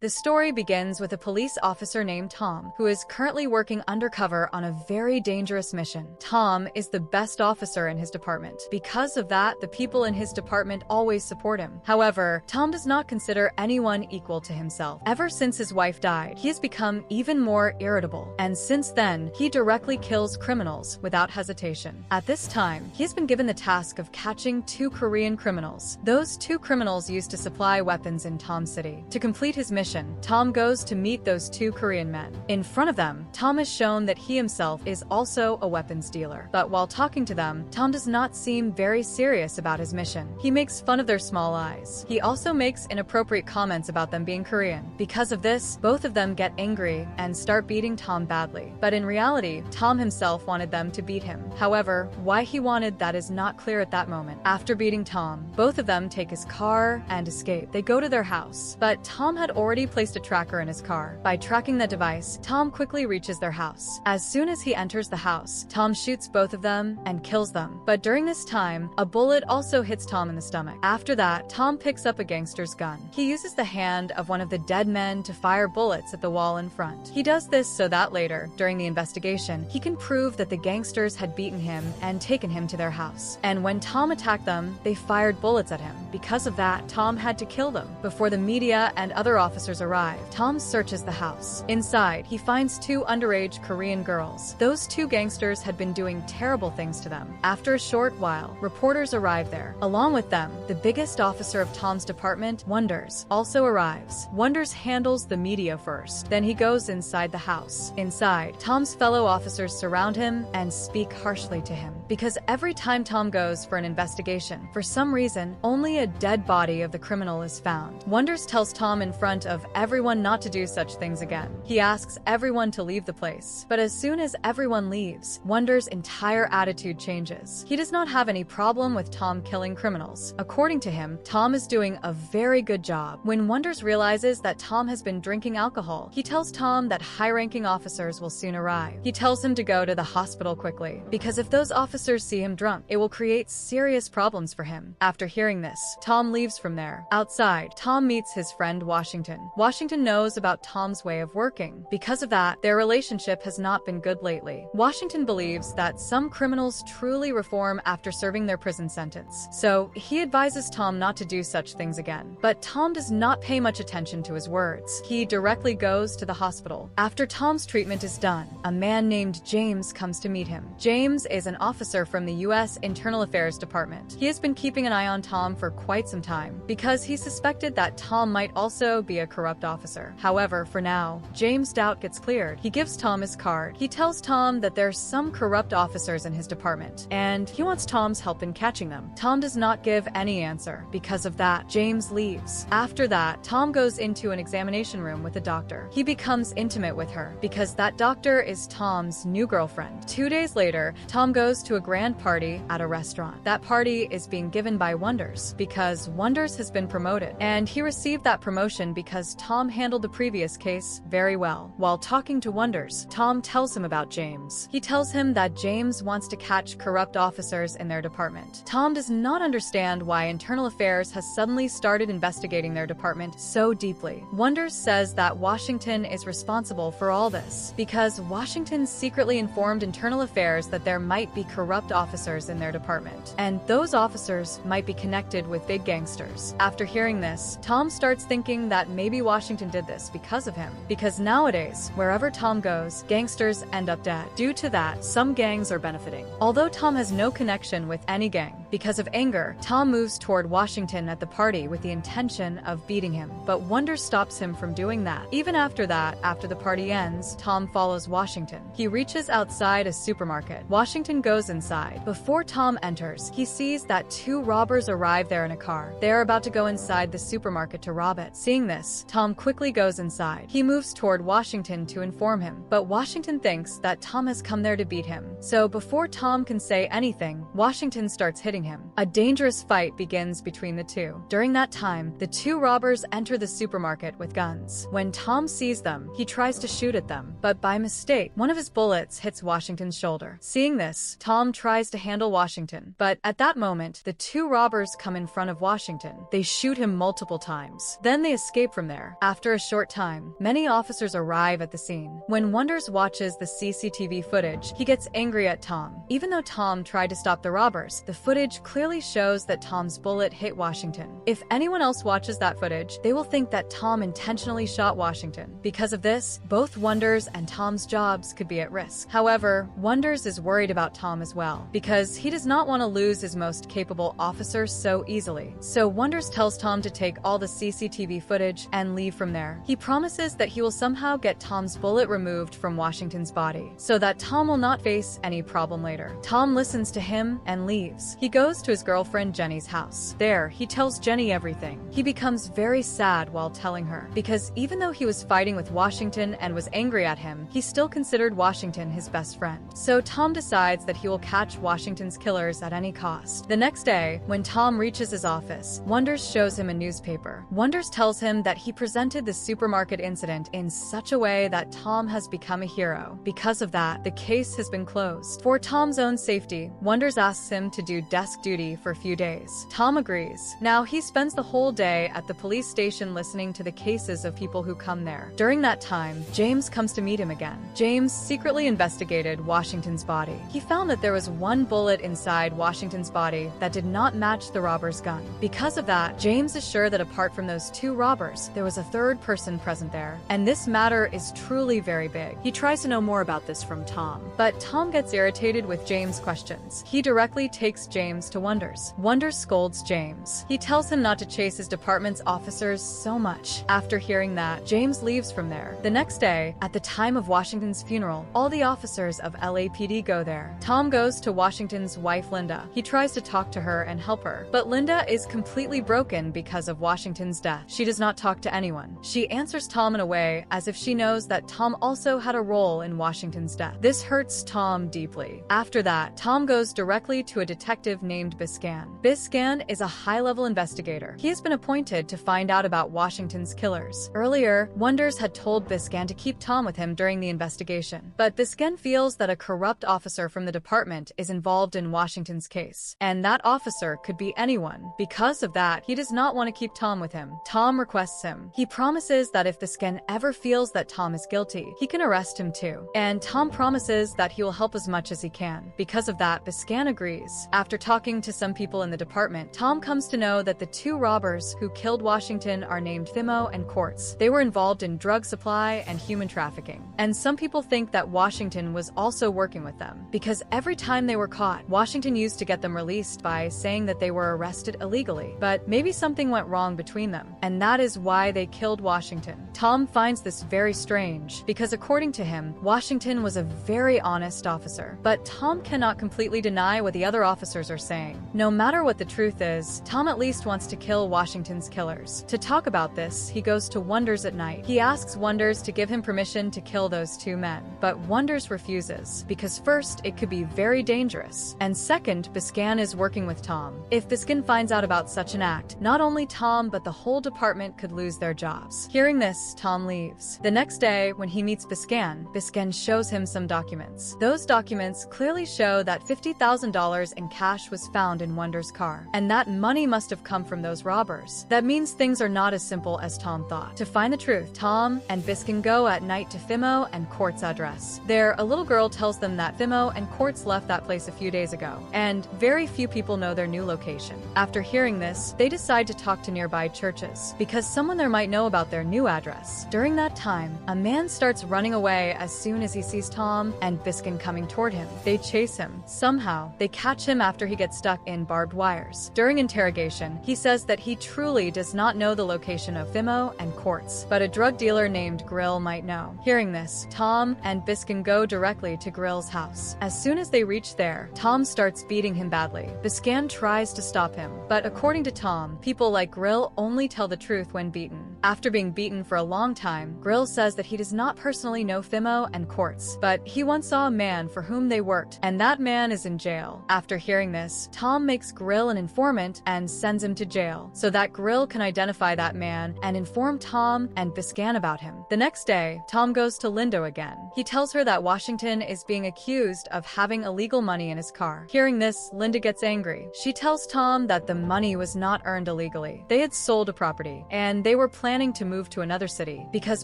The story begins with a police officer named Tom, who is currently working undercover on a very dangerous mission. Tom is the best officer in his department. Because of that, the people in his department always support him. However, Tom does not consider anyone equal to himself. Ever since his wife died, he has become even more irritable, and since then, he directly kills criminals without hesitation. At this time, he has been given the task of catching 2 Korean criminals. Those 2 criminals used to supply weapons in Tom City. To complete his mission, Tom goes to meet those 2 Korean men. In front of them, Tom is shown that he himself is also a weapons dealer. But while talking to them, Tom does not seem very serious about his mission. He makes fun of their small eyes. He also makes inappropriate comments about them being Korean. Because of this, both of them get angry and start beating Tom badly. But in reality, Tom himself wanted them to beat him. However, why he wanted that is not clear at that moment. After beating Tom, both of them take his car and escape. They go to their house, but Tom had already placed a tracker in his car. By tracking the device, Tom quickly reaches their house. As soon as he enters the house, Tom shoots both of them and kills them. But during this time, a bullet also hits Tom in the stomach. After that, Tom picks up a gangster's gun. He uses the hand of one of the dead men to fire bullets at the wall in front. He does this so that later, during the investigation, he can prove that the gangsters had beaten him and taken him to their house. And when Tom attacked them, they fired bullets at him. Because of that, Tom had to kill them. Before the media and other officers arrive, Tom searches the house. Inside, he finds 2 underage Korean girls. Those 2 gangsters had been doing terrible things to them. After a short while, reporters arrive there. Along with them, the biggest officer of Tom's department, Wonders, also arrives. Wonders handles the media first. Then he goes inside the house. Inside, Tom's fellow officers surround him and speak harshly to him. Because every time Tom goes for an investigation, for some reason, only a dead body of the criminal is found. Wonders tells Tom in front of everyone not to do such things again. He asks everyone to leave the place. But as soon as everyone leaves, Wonders' entire attitude changes. He does not have any problem with Tom killing criminals. According to him, Tom is doing a very good job. When Wonders realizes that Tom has been drinking alcohol, he tells Tom that high-ranking officers will soon arrive. He tells him to go to the hospital quickly, because if those officers see him drunk, it will create serious problems for him. After hearing this, Tom leaves from there. Outside, Tom meets his friend Washington. Washington knows about Tom's way of working. Because of that, their relationship has not been good lately. Washington believes that some criminals truly reform after serving their prison sentence, so he advises Tom not to do such things again. But Tom does not pay much attention to his words. He directly goes to the hospital. After Tom's treatment is done, a man named James comes to meet him. James is an officer from the U.S. Internal Affairs Department. He has been keeping an eye on Tom for quite some time because he suspected that Tom might also be a corrupt officer. However, for now, James' doubt gets cleared. He gives Tom his card. He tells Tom that there's some corrupt officers in his department, and he wants Tom's help in catching them. Tom does not give any answer. Because of that, James leaves. After that, Tom goes into an examination room with a doctor. He becomes intimate with her because that doctor is Tom's new girlfriend. 2 days later, Tom goes to a grand party at a restaurant. That party is being given by Wonders because Wonders has been promoted, and he received that promotion because Tom handled the previous case very well. While talking to Wonders, Tom tells him about James. He tells him that James wants to catch corrupt officers in their department. Tom does not understand why Internal Affairs has suddenly started investigating their department so deeply. Wonders says that Washington is responsible for all this because Washington secretly informed Internal Affairs that there might be corrupt officers in their department, and those officers might be connected with big gangsters. After hearing this, Tom starts thinking that maybe Washington did this because of him. Because nowadays, wherever Tom goes, gangsters end up dead. Due to that, some gangs are benefiting. Although Tom has no connection with any gang, because of anger, Tom moves toward Washington at the party with the intention of beating him. But Wonders stops him from doing that. Even after that, after the party ends, Tom follows Washington. He reaches outside a supermarket. Washington goes inside. Before Tom enters, he sees that 2 robbers arrive there in a car. They are about to go inside the supermarket to rob it. Seeing this, Tom quickly goes inside. He moves toward Washington to inform him, but Washington thinks that Tom has come there to beat him. So before Tom can say anything, Washington starts hitting shooting him. A dangerous fight begins between the two. During that time, the two robbers enter the supermarket with guns. When Tom sees them, he tries to shoot at them, but by mistake, one of his bullets hits Washington's shoulder. Seeing this, Tom tries to handle Washington, but at that moment, the two robbers come in front of Washington. They shoot him multiple times. Then they escape from there. After a short time, many officers arrive at the scene. When Wonders watches the CCTV footage, he gets angry at Tom. Even though Tom tried to stop the robbers, the footage clearly shows that Tom's bullet hit Washington. If anyone else watches that footage, they will think that Tom intentionally shot Washington. Because of this, both Wonders and Tom's jobs could be at risk. However, Wonders is worried about Tom as well, because he does not want to lose his most capable officer so easily. So Wonders tells Tom to take all the CCTV footage and leave from there. He promises that he will somehow get Tom's bullet removed from Washington's body, so that Tom will not face any problem later. Tom listens to him and leaves. He goes to his girlfriend Jenny's house. There, he tells Jenny everything. He becomes very sad while telling her, because even though he was fighting with Washington and was angry at him, he still considered Washington his best friend. So Tom decides that he will catch Washington's killers at any cost. The next day, when Tom reaches his office, Wonders shows him a newspaper. Wonders tells him that he presented the supermarket incident in such a way that Tom has become a hero. Because of that, the case has been closed. For Tom's own safety, Wonders asks him to do desk duty for a few days. Tom agrees. Now he spends the whole day at the police station listening to the cases of people who come there. During that time, James comes to meet him again. James secretly investigated Washington's body. He found that there was one bullet inside Washington's body that did not match the robber's gun. Because of that, James is sure that apart from those two robbers, there was a third person present there. And this matter is truly very big. He tries to know more about this from Tom, but Tom gets irritated with James' questions. He directly takes James to Wonders. Wonders scolds James. He tells him not to chase his department's officers so much. After hearing that, James leaves from there. The next day, at the time of Washington's funeral, all the officers of LAPD go there. Tom goes to Washington's wife Linda. He tries to talk to her and help her, but Linda is completely broken because of Washington's death. She does not talk to anyone. She answers Tom in a way as if she knows that Tom also had a role in Washington's death. This hurts Tom deeply. After that, Tom goes directly to a detective named Biscan. Biscan is a high-level investigator. He has been appointed to find out about Washington's killers. Earlier, Wonders had told Biscan to keep Tom with him during the investigation, but Biscan feels that a corrupt officer from the department is involved in Washington's case, and that officer could be anyone. Because of that, he does not want to keep Tom with him. Tom requests him. He promises that if Biscan ever feels that Tom is guilty, he can arrest him too. And Tom promises that he will help as much as he can. Because of that, Biscan agrees. After talking to some people in the department, Tom comes to know that the two robbers who killed Washington are named Thimo and Quartz. They were involved in drug supply and human trafficking. And some people think that Washington was also working with them, because every time they were caught, Washington used to get them released by saying that they were arrested illegally. But maybe something went wrong between them, and that is why they killed Washington. Tom finds this very strange, because according to him, Washington was a very honest officer. But Tom cannot completely deny what the other officers are saying. No matter what the truth is, Tom at least wants to kill Washington's killers. To talk about this, he goes to Wonders at night. He asks Wonders to give him permission to kill those two men, but Wonders refuses, because first, it could be very dangerous, and second, Biscan is working with Tom. If Biscan finds out about such an act, not only Tom but the whole department could lose their jobs. Hearing this, Tom leaves. The next day, when he meets Biscan, Biscan shows him some documents. Those documents clearly show that $50,000 in cash was found in Wonders' car, and that money must have come from those robbers. That means things are not as simple as Tom thought. To find the truth, Tom and Biscan go at night to Thimo and Quartz's address. There, a little girl tells them that Thimo and Quartz left that place a few days ago, and very few people know their new location. After hearing this, they decide to talk to nearby churches, because someone there might know about their new address. During that time, a man starts running away as soon as he sees Tom and Biscan coming toward him. They chase him. Somehow, they catch him after he gets stuck in barbed wires. During interrogation, he says that he truly does not know the location of Thimo and Quartz, but a drug dealer named Grill might know. Hearing this, Tom and Biscan go directly to Grill's house. As soon as they reach there, Tom starts beating him badly. Biscan tries to stop him, but according to Tom, people like Grill only tell the truth when beaten. After being beaten for a long time, Grill says that he does not personally know Fimo and Quartz, but he once saw a man for whom they worked, and that man is in jail. After hearing this, Tom makes Grill an informant and sends him to jail, so that Grill can identify that man and inform Tom and Biscan about him. The next day, Tom goes to Linda again. He tells her that Washington is being accused of having illegal money in his car. Hearing this, Linda gets angry. She tells Tom that the money was not earned illegally. They had sold a property, and they were planning to move to another city, because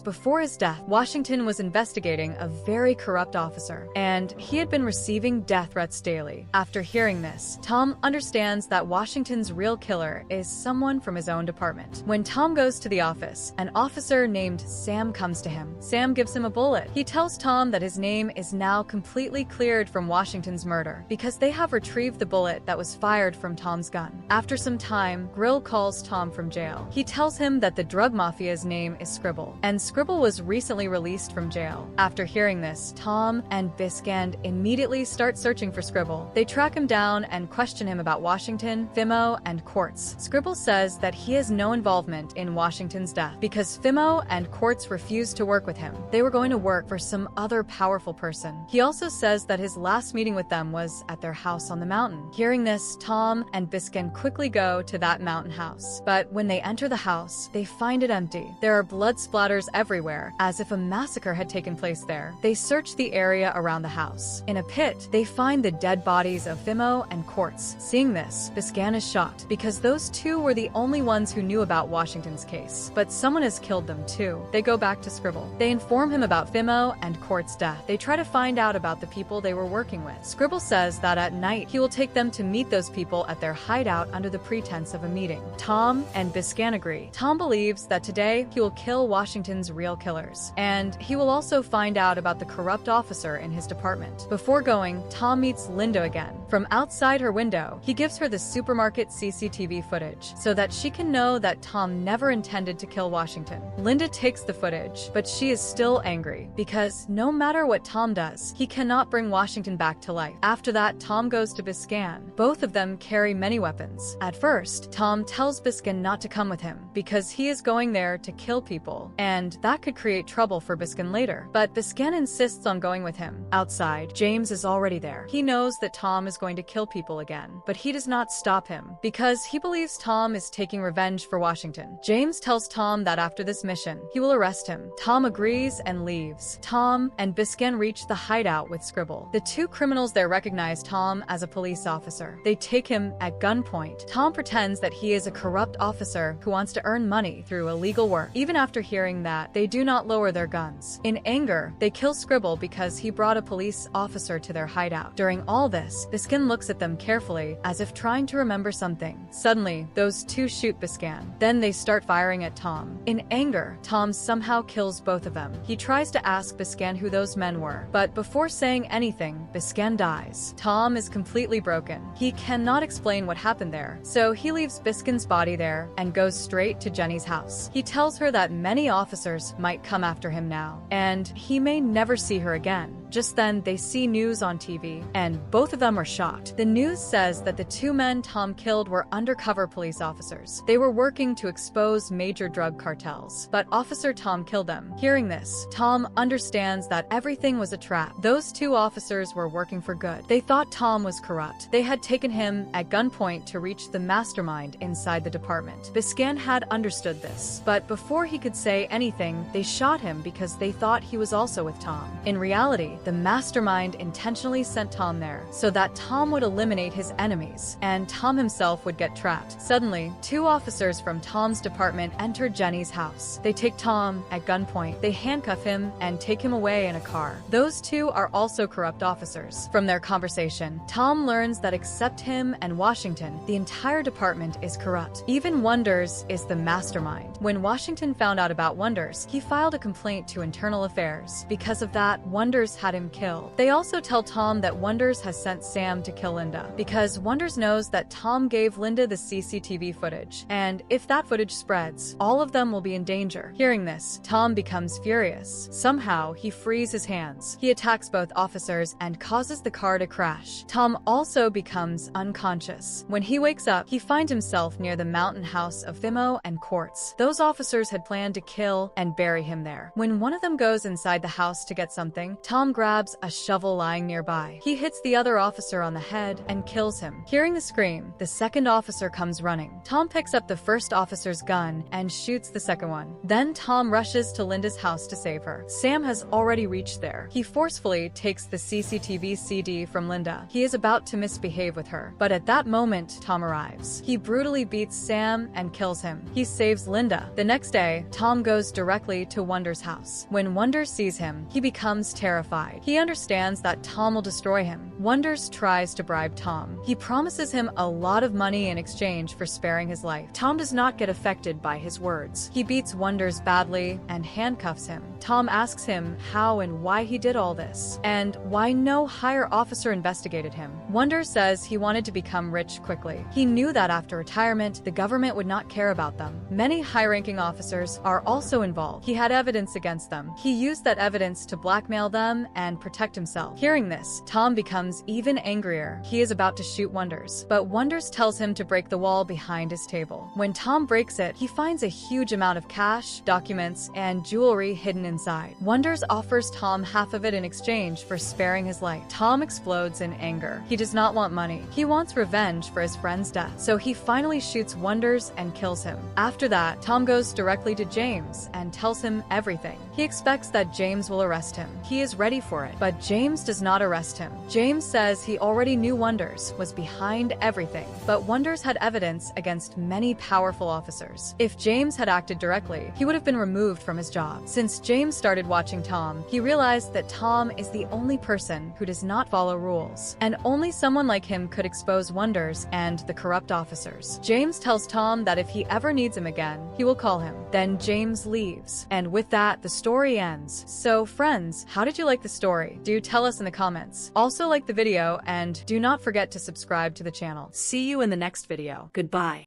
before his death, Washington was investigating a very corrupt officer, and he had been receiving death threats daily. After hearing this, Tom understands that Washington's real killer is someone from his own department. When Tom goes to the office, an officer named Sam comes to him. Sam gives him a bullet. He tells Tom that his name is now completely cleared from Washington's murder, because they have retrieved the bullet that was fired from Tom's gun. After some time, Grill calls Tom from jail. He tells him that the drug mafia's name is Scribble, and Scribble was recently released from jail. After hearing this, Tom and Biscan immediately start searching for Scribble. They track him down and question him about Washington, Fimo, and Quartz. Scribble says that he has no involvement in Washington's death because Fimo and Quartz refused to work with him. They were going to work for some other powerful person. He also says that his last meeting with them was at their house on the mountain. Hearing this, Tom and Biscan quickly go to that mountain house. But when they enter the house, they find it empty. There are blood splatters everywhere, as if a massacre had taken place there. They search the area around the house. In a pit, they find the dead bodies of Fimo and Quartz. Seeing this, Biscan is shocked, because those two were the only ones who knew about Washington's case. But someone has killed them too. They go back to Scribble. They inform him about Fimo and Quartz's death. They try to find out about the people they were working with. Scribble says that at night, he will take them to meet those people at their hideout under the pretense of a meeting. Tom and Biscan agree. Tom believes that today he will kill Washington's real killers, and he will also find out about the corrupt officer in his department. Before going, Tom meets Linda again. From outside her window, he gives her the supermarket CCTV footage so that she can know that Tom never intended to kill Washington. Linda takes the footage, but she is still angry because no matter what Tom does, he cannot bring Washington back to life. After that, Tom goes to Biscan. Both of them carry many weapons. At first, Tom tells Biscan not to come with him because he is going there to kill people, and that could create trouble for Biscan later. But Biscan insists on going with him. Outside, James is already there. He knows that Tom is going to kill people again, but he does not stop him because he believes Tom is taking revenge for Washington. James tells Tom that after this mission, he will arrest him. Tom agrees and leaves. Tom and Biscan reach the hideout with Scribble. The two criminals there recognize Tom as a police officer. They take him at gunpoint. Tom pretends that he is a corrupt officer who wants to earn money through illegal work. Even after hearing that, they do not lower their guns. In anger, they kill Scribble because he brought a police officer to their hideout. During all this, Biscan looks at them carefully, as if trying to remember something. Suddenly, those two shoot Biscan. Then they start firing at Tom. In anger, Tom somehow kills both of them. He tries to ask Biscan who those men were, but before saying anything, Biscan dies. Tom is completely broken. He cannot explain what happened there, so he leaves Biscan's body there and goes straight to Jenny's house. He tells her that many officers might come after him now, and he may never see her again. Just then, they see news on TV, and both of them are shocked. The news says that the two men Tom killed were undercover police officers. They were working to expose major drug cartels, but Officer Tom killed them. Hearing this, Tom understands that everything was a trap. Those two officers were working for good. They thought Tom was corrupt. They had taken him at gunpoint to reach the mastermind inside the department. Biscan had understood this, but before he could say anything, they shot him because they thought he was also with Tom. In reality, the mastermind intentionally sent Tom there so that Tom would eliminate his enemies, and Tom himself would get trapped. Suddenly, two officers from Tom's department enter Jenny's house. They take Tom at gunpoint. They handcuff him and take him away in a car. Those two are also corrupt officers. From their conversation, Tom learns that except him and Washington, the entire department is corrupt. Even Wonders is the mastermind. When Washington found out about Wonders, he filed a complaint to Internal Affairs. Because of that, Wonders had him killed. They also tell Tom that Wonders has sent Sam Sam to kill Linda, because Wonders knows that Tom gave Linda the CCTV footage, and if that footage spreads, all of them will be in danger. Hearing this, Tom becomes furious. Somehow, he frees his hands. He attacks both officers and causes the car to crash. Tom also becomes unconscious. When he wakes up, he finds himself near the mountain house of Thimo and Quartz. Those officers had planned to kill and bury him there. When one of them goes inside the house to get something, Tom grabs a shovel lying nearby. He hits the other officer on the head and kills him. Hearing the scream, the second officer comes running. Tom picks up the first officer's gun and shoots the second one. Then Tom rushes to Linda's house to save her. Sam has already reached there. He forcefully takes the CCTV CD from Linda. He is about to misbehave with her, but at that moment, Tom arrives. He brutally beats Sam and kills him. He saves Linda. The next day, Tom goes directly to Wonders' house. When Wonders sees him, he becomes terrified. He understands that Tom will destroy him. Wonders tries to bribe Tom. He promises him a lot of money in exchange for sparing his life. Tom does not get affected by his words. He beats Wonders badly and handcuffs him. Tom asks him how and why he did all this, and why no higher officer investigated him. Wonders says he wanted to become rich quickly. He knew that after retirement, the government would not care about them. Many high-ranking officers are also involved. He had evidence against them. He used that evidence to blackmail them and protect himself. Hearing this, Tom becomes even angrier. He is about to shoot Wonders, but Wonders tells him to break the wall behind his table. When Tom breaks it, he finds a huge amount of cash, documents, and jewelry hidden inside. Wonders offers Tom half of it in exchange for sparing his life. Tom explodes in anger. He does not want money. He wants revenge for his friend's death, so he finally shoots Wonders and kills him. After that, Tom goes directly to James and tells him everything. He expects that James will arrest him. He is ready for it, but James does not arrest him. James says he already knew Wonders was behind everything, but Wonders had evidence against many powerful officers. If James had acted directly, he would have been removed from his job. Since James started watching Tom, he realized that Tom is the only person who does not follow rules, and only someone like him could expose Wonders and the corrupt officers. James tells Tom that if he ever needs him again, he will call him. Then James leaves, and with that, the story ends. So friends, how did you like the story? Do tell us in the comments. Also like the video and do not forget to subscribe to the channel. See you in the next video. Goodbye.